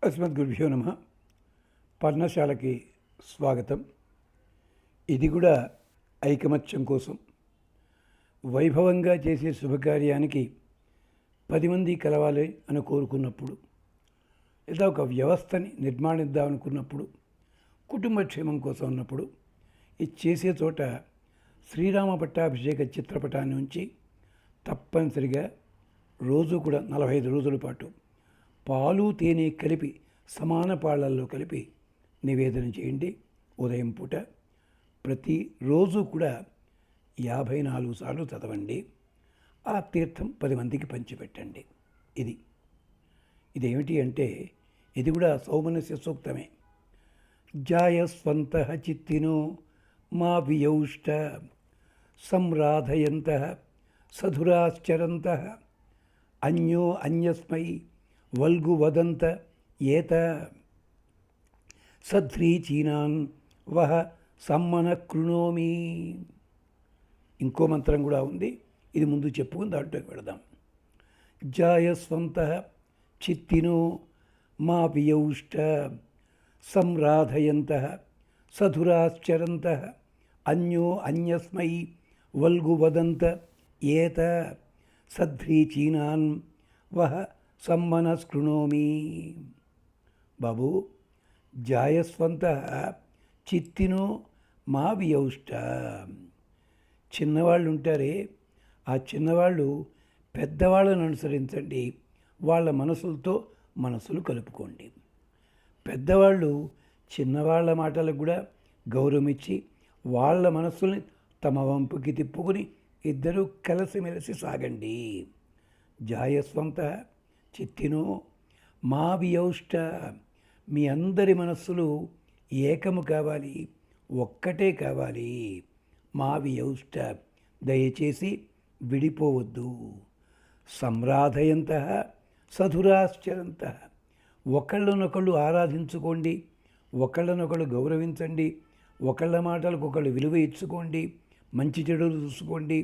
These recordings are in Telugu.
అస్మద్గురుభ్యో నమ. పర్ణశాలకి స్వాగతం. ఇది కూడా ఐకమత్యం కోసం వైభవంగా చేసే శుభకార్యానికి 10 మంది కలవాలి అని కోరుకున్నప్పుడు, లేదా ఒక వ్యవస్థని నిర్మాణిద్దాం అనుకున్నప్పుడు, కుటుంబ క్షేమం కోసం ఉన్నప్పుడు ఇది చేసే చోట శ్రీరామ పట్టాభిషేక చిత్రపటాన్ని ఉంచి తప్పనిసరిగా రోజు కూడా 45 రోజుల పాటు పాలు తేనె కలిపి సమాన పాళ్ళల్లో కలిపి నివేదన చేయండి. ఉదయం పూట ప్రతిరోజు కూడా 54 సార్లు చదవండి. ఆ తీర్థం 10 మందికి పంచిపెట్టండి. ఇదేమిటి అంటే ఇది కూడా సౌమనస్య సూక్తమే. జాయస్వంతః చిత్తినో మా వియౌష్ట సంరాధయంతః సధురాశ్చరంతః అన్యో అన్యస్మై వల్గు వదంత ఏత సధ్రీచీనాన్ వహ సమ్మన కృణోమి. ఇంకో మంత్రం కూడా ఉంది, ఇది ముందు చెప్పుకుని దాంట్లోకి వెళదాం. జాయస్వంతః చిత్తినో మా వియౌష్ట సంరాధయంతః సధురాశ్చరంతః అన్యో అన్యస్మై వల్గు వదంత ఏత సధ్రీచీనాన్ వహ సమ్మనస్కృణోమి. బాబు, జాయస్వంతః చిత్తినో మా వియౌష్ట. చిన్నవాళ్ళు ఉంటారే, ఆ చిన్నవాళ్ళు పెద్దవాళ్ళను అనుసరించండి. వాళ్ళ మనసులతో మనసులు కలుపుకోండి. పెద్దవాళ్ళు చిన్నవాళ్ళ మాటలకు కూడా గౌరవం ఇచ్చి వాళ్ళ మనస్సుల్ని తమ వంపుకి తిప్పుకుని ఇద్దరూ కలిసిమెలిసి సాగండి. జాయస్వంతః చిత్తినో మా వియౌష్ట. మీ అందరి మనస్సులు ఏకము కావాలి, ఒక్కటే కావాలి. మా వియౌష్ట, దయచేసి విడిపోవద్దు. సంరాధయంతః సధురాశ్చరంతః, ఒకళ్ళనొకళ్ళు ఆరాధించుకోండి, ఒకళ్ళనొకళ్ళు గౌరవించండి, ఒకళ్ళ మాటలకు ఒకళ్ళు విలువ ఇచ్చుకోండి, మంచి చెడులు చూసుకోండి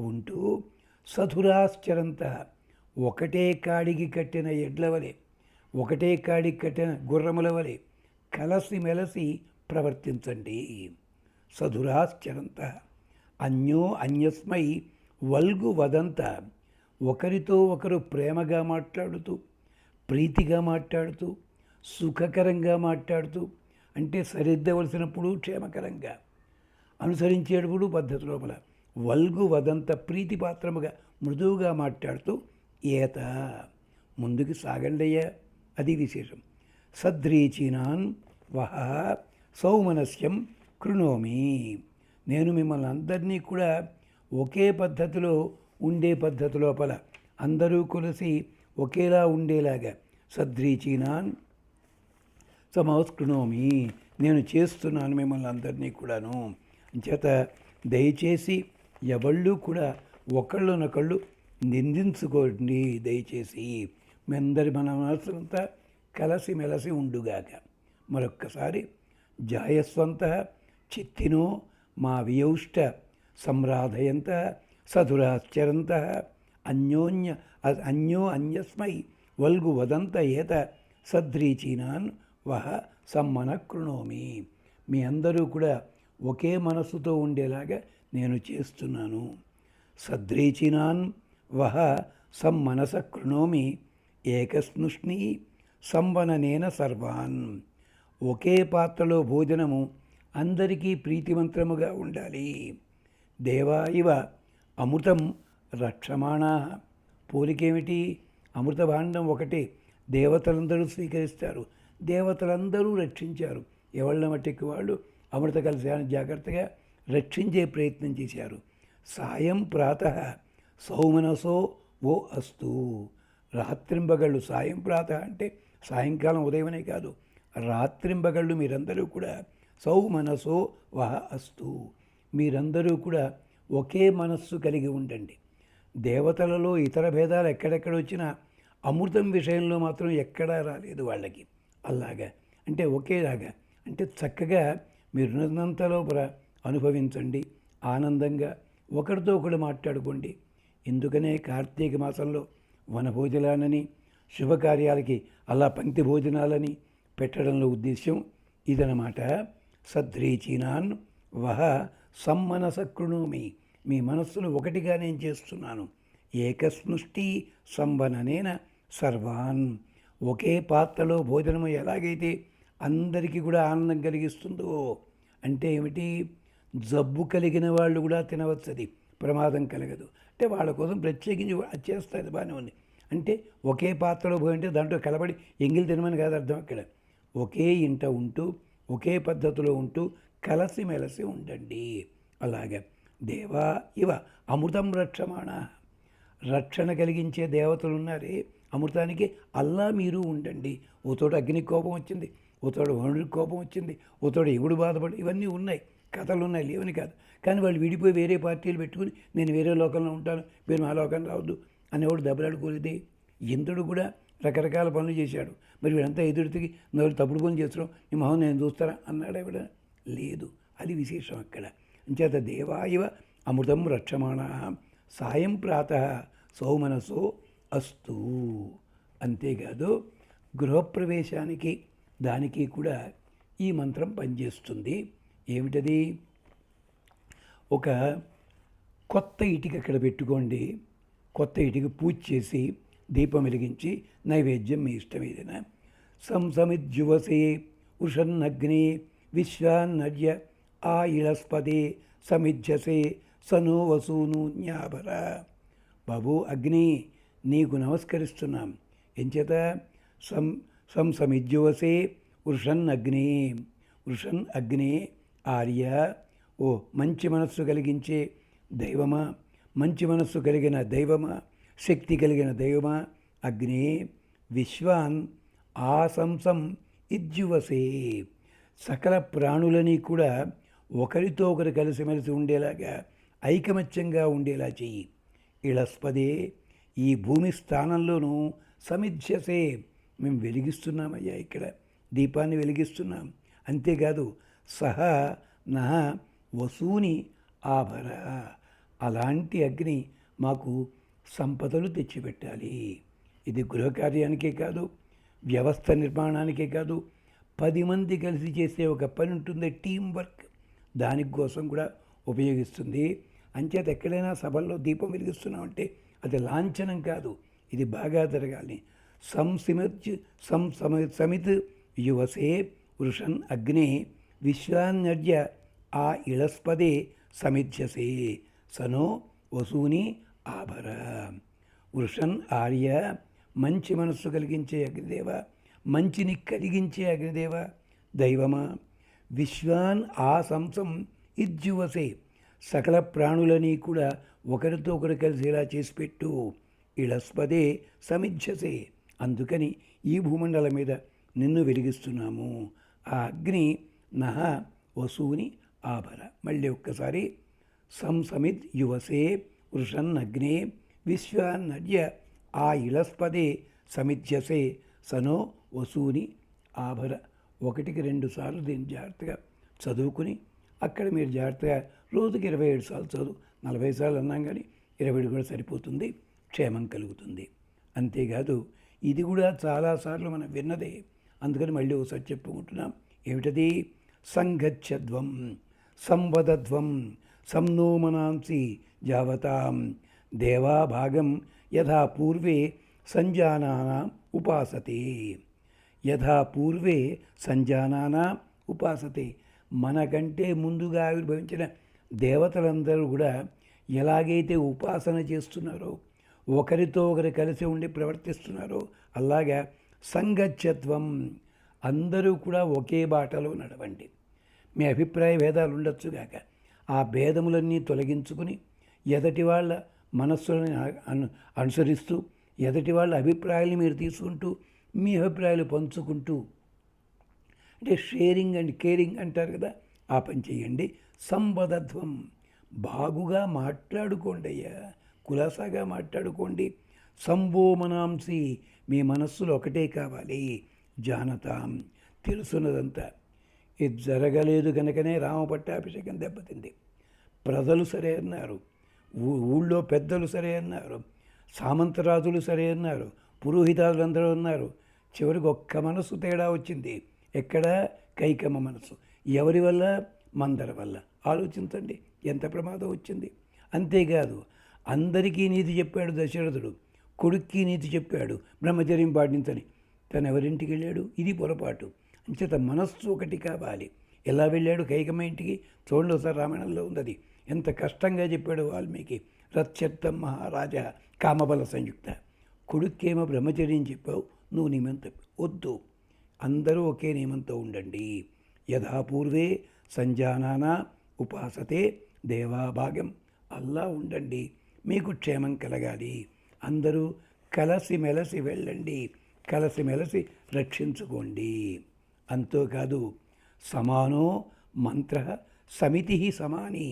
ఉంటూ సధురాశ్చరంతః, ఒకటే కాడికి కట్టిన ఎడ్ల వలె, ఒకటే కాడికి కట్టిన గుర్రముల వలె కలసిమెలసి ప్రవర్తించండి. సధురాశ్చరంతః అన్యో అన్యస్మై వల్గు వదంత, ఒకరితో ఒకరు ప్రేమగా మాట్లాడుతూ, ప్రీతిగా మాట్లాడుతూ, సుఖకరంగా మాట్లాడుతూ, అంటే సరిద్దవలసినప్పుడు క్షేమకరంగా, అనుసరించేటప్పుడు పద్ధతి లోపల వల్గు వదంత ప్రీతిపాత్రముగా మృదువుగా మాట్లాడుతూ ఏత ముందుకు సాగండయ్యా. అది విశేషం. సద్రీచీనాన్ వహ సౌమనస్యం కృణోమి. నేను మిమ్మల్ని అందరినీ కూడా ఒకే పద్ధతిలో ఉండే పద్ధతి లోపల అందరూ కలిసి ఒకేలా ఉండేలాగా సద్రీచీనాన్ సమస్కృణోమి, నేను చేస్తున్నాను మిమ్మల్ని అందరినీ కూడాను. చేత దయచేసి ఎవళ్ళు కూడా ఒకళ్ళనొకళ్ళు నిందించుకోండి. దయచేసి మీ అందరి మన మనసులంతా కలిసిమెలసి ఉండుగాక. మరొక్కసారి జాయస్వంతః చిత్తినో మా వియౌష్ట సంరాధయంతః సధురాశ్చరంతః అన్యో అన్యస్మై వల్గు వదంత ఏత సద్రీచీనాన్ వహ సమ్మన కృణోమి. మీ అందరూ కూడా ఒకే మనస్సుతో ఉండేలాగా నేను చేస్తున్నాను. సద్రీచీనాన్ వహ సమ్మనస కృణోమి ఏకస్నుష్ణి సంవననేన సర్వాన్. ఒకే పాత్రలో భోజనము అందరికీ ప్రీతిమంత్రముగా ఉండాలి. దేవా ఇవ అమృతం రక్షమాణా. పోలికేమిటి? అమృత భాండం ఒకటే, దేవతలందరూ స్వీకరిస్తారు, దేవతలందరూ రక్షించారు. ఎవళ్ళ మట్టికి వాళ్ళు అమృత కలశాన్ని జాగ్రత్తగా రక్షించే ప్రయత్నం చేశారు. సాయం ప్రాతః సౌమనసో ఓ అస్తు. రాత్రింబగళ్ళు, సాయం ప్రాతః అంటే సాయంకాలం ఉదయమనే కాదు, రాత్రింబగళ్ళు మీరందరూ కూడా సౌమనసో వహ అస్తు. మీరందరూ కూడా ఒకే మనస్సు కలిగి ఉండండి. దేవతలలో ఇతర భేదాలు ఎక్కడెక్కడ వచ్చినా అమృతం విషయంలో మాత్రం ఎక్కడా రాలేదు వాళ్ళకి. అలాగా అంటే ఒకేలాగా, అంటే చక్కగా మీరున్నంత లోపల అనుభవించండి. ఆనందంగా ఒకరితో ఒకడు మాట్లాడుకోండి. ఎందుకనే కార్తీక మాసంలో వనభోజనాలని శుభకార్యాలకి అలా పంక్తి భోజనాలని పెట్టడంలో ఉద్దేశ్యం ఇదనమాట. సద్రీచీనాన్ వహ సమ్మనస కృణోమి, మీ మనస్సును ఒకటిగా నేను చేస్తున్నాను. ఏకస్నుష్టి సంబననేన సర్వాన్, ఒకే పాత్రలో భోజనము ఎలాగైతే అందరికీ కూడా ఆనందం కలిగిస్తుందో, అంటే ఏమిటి, జబ్బు కలిగిన వాళ్ళు కూడా తినవచ్చు, అది ప్రమాదం కలగదు. అంటే వాళ్ళ కోసం ప్రత్యేకించి అది చేస్తారు, బాగానే ఉంది. అంటే ఒకే పాత్రలో పోయింటే దాంట్లో కలబడి ఎంగిలి తినమని కాదు అర్థం. అక్కడ ఒకే ఇంట ఉంటూ ఒకే పద్ధతిలో ఉంటూ కలిసిమెలిసి ఉండండి. అలాగే దేవా ఇవ అమృతం రక్షమాణ, రక్షణ కలిగించే దేవతలు ఉన్నారే అమృతానికి, అల్లా మీరు ఉండండి. ఓ తోట అగ్ని కోపం వచ్చింది, ఓ తోట వరుడికి కోపం వచ్చింది, ఓ తోట ఎగుడు బాధపడి, ఇవన్నీ ఉన్నాయి, కథలు ఉన్నాయి, లేవని కాదు. కానీ వాళ్ళు విడిపోయి వేరే పార్టీలు పెట్టుకుని నేను వేరే లోకంలో ఉంటాను, మీరు మా లోకం రావద్దు అనేవాడు దెబ్బలాడుకోలేదే. ఇంద్రుడు కూడా రకరకాల పనులు చేశాడు. మరి వీడంతా ఎదుటికి నవ్వు తప్పుడు పనులు చేస్తున్నాం, నీ మొహం నేను చూస్తారా అన్నాడు ఆవిడ? లేదు. అది విశేషం అక్కడ. అంచేత దేవాయివ అమృతం రక్షమాణ సాయం ప్రాత సౌమనసో అస్తు. అంతేకాదు గృహప్రవేశానికి దానికి కూడా ఈ మంత్రం పనిచేస్తుంది. ఏమిటది? ఒక కొత్త ఇటుక అక్కడ పెట్టుకోండి, కొత్త ఇటుక పూజ చేసి దీపం వెలిగించి నైవేద్యం మీ ఇష్టం ఏదైనా. సంసమిజ్యువసే ఉషన్నగ్ని విశ్వాన్నర్య ఆ ఇళస్పదే సమిధ్యసే సనో వసూను జ్ఞాపర. బాబు అగ్ని, నీకు నమస్కరిస్తున్నాం. ఎంచేత సంసమిజ్యువసే వృషన్ అగ్ని, వృషన్ అగ్ని ఆర్య, ఓ మంచి మనస్సు కలిగించే దైవమా, మంచి మనస్సు కలిగిన దైవమా, శక్తి కలిగిన దైవమా అగ్ని, విశ్వాన్ ఆశంసం ఇజ్యువసే, సకల ప్రాణులని కూడా ఒకరితో ఒకరు కలిసిమెలిసి ఉండేలాగా ఐకమత్యంగా ఉండేలా చెయ్యి. ఇళస్పదే, ఈ భూమి స్థానంలోనూ సమిధ్యసే, మేము వెలిగిస్తున్నామయ్యా, ఇక్కడ దీపాన్ని వెలిగిస్తున్నాం. అంతేకాదు సహా నహ వసూని ఆభర, అలాంటి అగ్ని మాకు సంపదలు తెచ్చిపెట్టాలి. ఇది గృహకార్యానికే కాదు, వ్యవస్థ నిర్మాణానికే కాదు, 10 మంది కలిసి చేసే ఒక పని ఉంటుంది, టీం వర్క్, దానికోసం కూడా ఉపయోగిస్తుంది. అంచేత ఎక్కడైనా సభల్లో దీపం వెలిగిస్తున్నామంటే అది లాంఛనం కాదు, ఇది బాగా జరగాలి. సమిత్ యువసే వృషన్ అగ్ని విశ్వాన్యర్య ఆ ఇళస్పదే సమిధ్యసే సనో వసూని ఆభర. వృషన్ ఆర్య, మంచి మనస్సు కలిగించే అగ్నిదేవ, మంచిని కలిగించే అగ్నిదేవ దైవమా, విశ్వాన్ ఆ సంసం ఇజ్యువసే, సకల ప్రాణులని కూడా ఒకరితో ఒకరు కలిసేలా చేసిపెట్టు. ఇళస్పదే సమిధ్యసే, అందుకని ఈ భూమండలం మీద నిన్ను వెలిగిస్తున్నాము. ఆ అగ్ని నహ వసూని ఆభర. మళ్ళీ ఒక్కసారి సంసమిత్ యువసే వృషన్ అగ్నే విశ్వాన్నర్య ఆ ఇళస్పదే సమిధ్యసే సనో వసూని ఆభర. 1-2 సార్లు దీన్ని జాగ్రత్తగా చదువుకుని అక్కడ మీరు జాగ్రత్తగా రోజుకి 27 సార్లు చదువు. 40 సార్లు అన్నాం కానీ 27 కూడా సరిపోతుంది, క్షేమం కలుగుతుంది. అంతేకాదు ఇది కూడా చాలాసార్లు మనం విన్నదే, అందుకని మళ్ళీ ఒకసారి చెప్పుకుంటున్నాం. ఏమిటది? సంగచ్చధ్వం సంవదధ్వం సంనోమనాంసి జావతాం దేవాభాగం యథా పూర్వే సంజానానా ఉపాసతే. యథా పూర్వే సంజానానా ఉపాసతే, మనకంటే ముందుగా ఆవిర్భవించిన దేవతలందరూ కూడా ఎలాగైతే ఉపాసన చేస్తున్నారో, ఒకరితో ఒకరు కలిసి ఉండి ప్రవర్తిస్తున్నారో, అలాగా సంగచ్చత్వం, అందరూ కూడా ఒకే బాటలో నడవండి. మీ అభిప్రాయ భేదాలు ఉండొచ్చుగాక, ఆ భేదములన్నీ తొలగించుకుని ఎదటి వాళ్ళ మనస్సులని అనుసరిస్తూ ఎదటి వాళ్ళ అభిప్రాయాలను మీరు తీసుకుంటూ మీ అభిప్రాయాలు పంచుకుంటూ, అంటే షేరింగ్ అండ్ కేరింగ్ అంటారు కదా, ఆ పని చేయండి. సంవదధ్వం, బాగుగా మాట్లాడుకోండి అయ్యా, కులాసాగా మాట్లాడుకోండి. సంవోమనాంసి, మీ మనస్సులు ఒకటే కావాలి. జానతాం, తెలుసున్నదంతా. ఇది జరగలేదు కనుకనే రామపట్టాభిషేకం దెబ్బతింది. ప్రజలు సరే అన్నారు, ఊళ్ళో పెద్దలు సరే అన్నారు, సామంతరాజులు సరే అన్నారు, పురోహితాదులందరూ ఉన్నారు. చివరికి ఒక్క మనసు తేడా వచ్చింది. ఎక్కడ? కైకమ్మ మనసు. ఎవరి వల్ల? మందర వల్ల. ఆలోచించండి ఎంత ప్రమాదం వచ్చింది. అంతేకాదు అందరికీ నీతి చెప్పాడు దశరథుడు, కొడుక్కి నీతి చెప్పాడు బ్రహ్మచర్యం పాటించని. తను ఎవరింటికి వెళ్ళాడు? ఇది పొరపాటు. అంచేత మనస్సు ఒకటి కావాలి. ఎలా వెళ్ళాడు కైకమ్మ ఇంటికి? చూడండి ఒకసారి, రామాయణంలో ఉంది. ఎంత కష్టంగా చెప్పాడు వాల్మీకి. రత్యర్థం మహారాజా కామబల సంయుక్త. కొడుక్కేమో బ్రహ్మచర్యం చెప్పావు, నువ్వు నియమంతో వద్దు. అందరూ ఒకే నియమంతో ఉండండి. యథాపూర్వే సంజానానా ఉపాసతే దేవాభాగం. అల్లా ఉండండి, మీకు క్షేమం కలగాలి. అందరూ కలసిమెలసి వెళ్ళండి, కలసిమెలసి రక్షించుకోండి. అంతేకాదు సమానో మంత్ర సమితి సమాని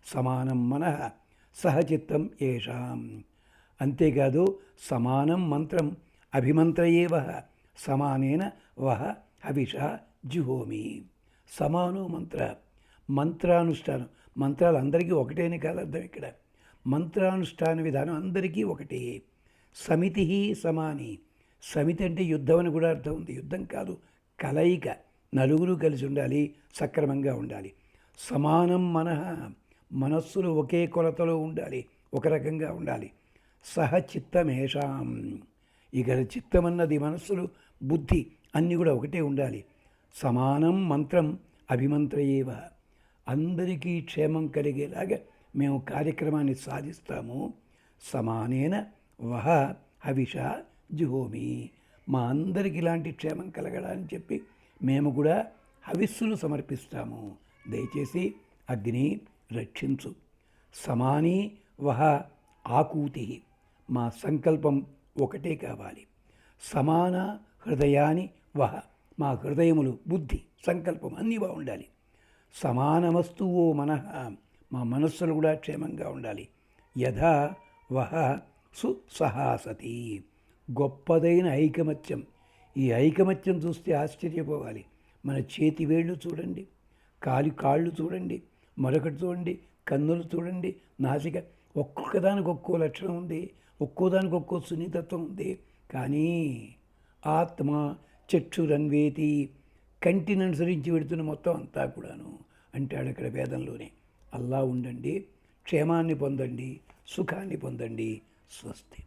సమానం మనః సహచిత్తం ఏషాం. అంతేకాదు సమానం మంత్రం అభిమంత్రయేవ సమానేన వహ హవిష జుహోమి. సమానో మంత్ర, మంత్రానుష్ఠానం. మంత్రాలు అందరికీ ఒకటేనే కాదు అర్థం ఇక్కడ. మంత్రానుష్ఠాన విధానం అందరికీ ఒకటే. సమితి సమాని. సమితి అంటే యుద్ధం అని కూడా అర్థం ఉంది. యుద్ధం కాదు, కలయిక. నలుగురు కలిసి ఉండాలి, సక్రమంగా ఉండాలి. సమానం మనః, మనస్సులు ఒకే కొలతలో ఉండాలి, ఒక రకంగా ఉండాలి. సహచిత్తమేషాం. ఇక చిత్తమన్నది మనస్సులు, బుద్ధి అన్నీ కూడా ఒకటే ఉండాలి. సమానం మంత్రం అభిమంత్రయేవ. అందరికీ క్షేమం కలిగేలాగా మేము కార్యక్రమాన్ని సాధిస్తాము. సమానేన వహ హవిష జుహోమి. మా అందరికీ ఇలాంటి క్షేమం కలగడాలని చెప్పి మేము కూడా హవిస్సులు సమర్పిస్తాము. దయచేసి అగ్ని రక్షించు. సమాని వహ ఆకూతి. మా సంకల్పం ఒకటే కావాలి. సమాన హృదయాని వహ. మా హృదయములు, బుద్ధి, సంకల్పం అన్నీ బాగుండాలి. సమానమస్తువో మనః. మా మనస్సులు కూడా క్షేమంగా ఉండాలి. యథా వహ సుసహాసతి. గొప్పదైన ఐకమత్యం. ఈ ఐకమత్యం చూస్తే ఆశ్చర్యపోవాలి. మన చేతి వేళ్ళు చూడండి, కాళ్ళు చూడండి, మరొకటి చూడండి, కన్నులు చూడండి, నాసిక. ఒక్కొక్కదానికి ఒక్కో లక్షణం ఉంది, ఒక్కోదానికి ఒక్కో సున్నితత్వం ఉంది. కానీ ఆత్మ చక్షురన్వేతి, కంటిని అనుసరించి పెడుతున్న మొత్తం అంతా కూడాను అంటాడు అక్కడ వేదంలోనే. అల్లా ఉండండి, క్షేమాన్ని పొందండి, సుఖాన్ని పొందండి. స్వస్తి.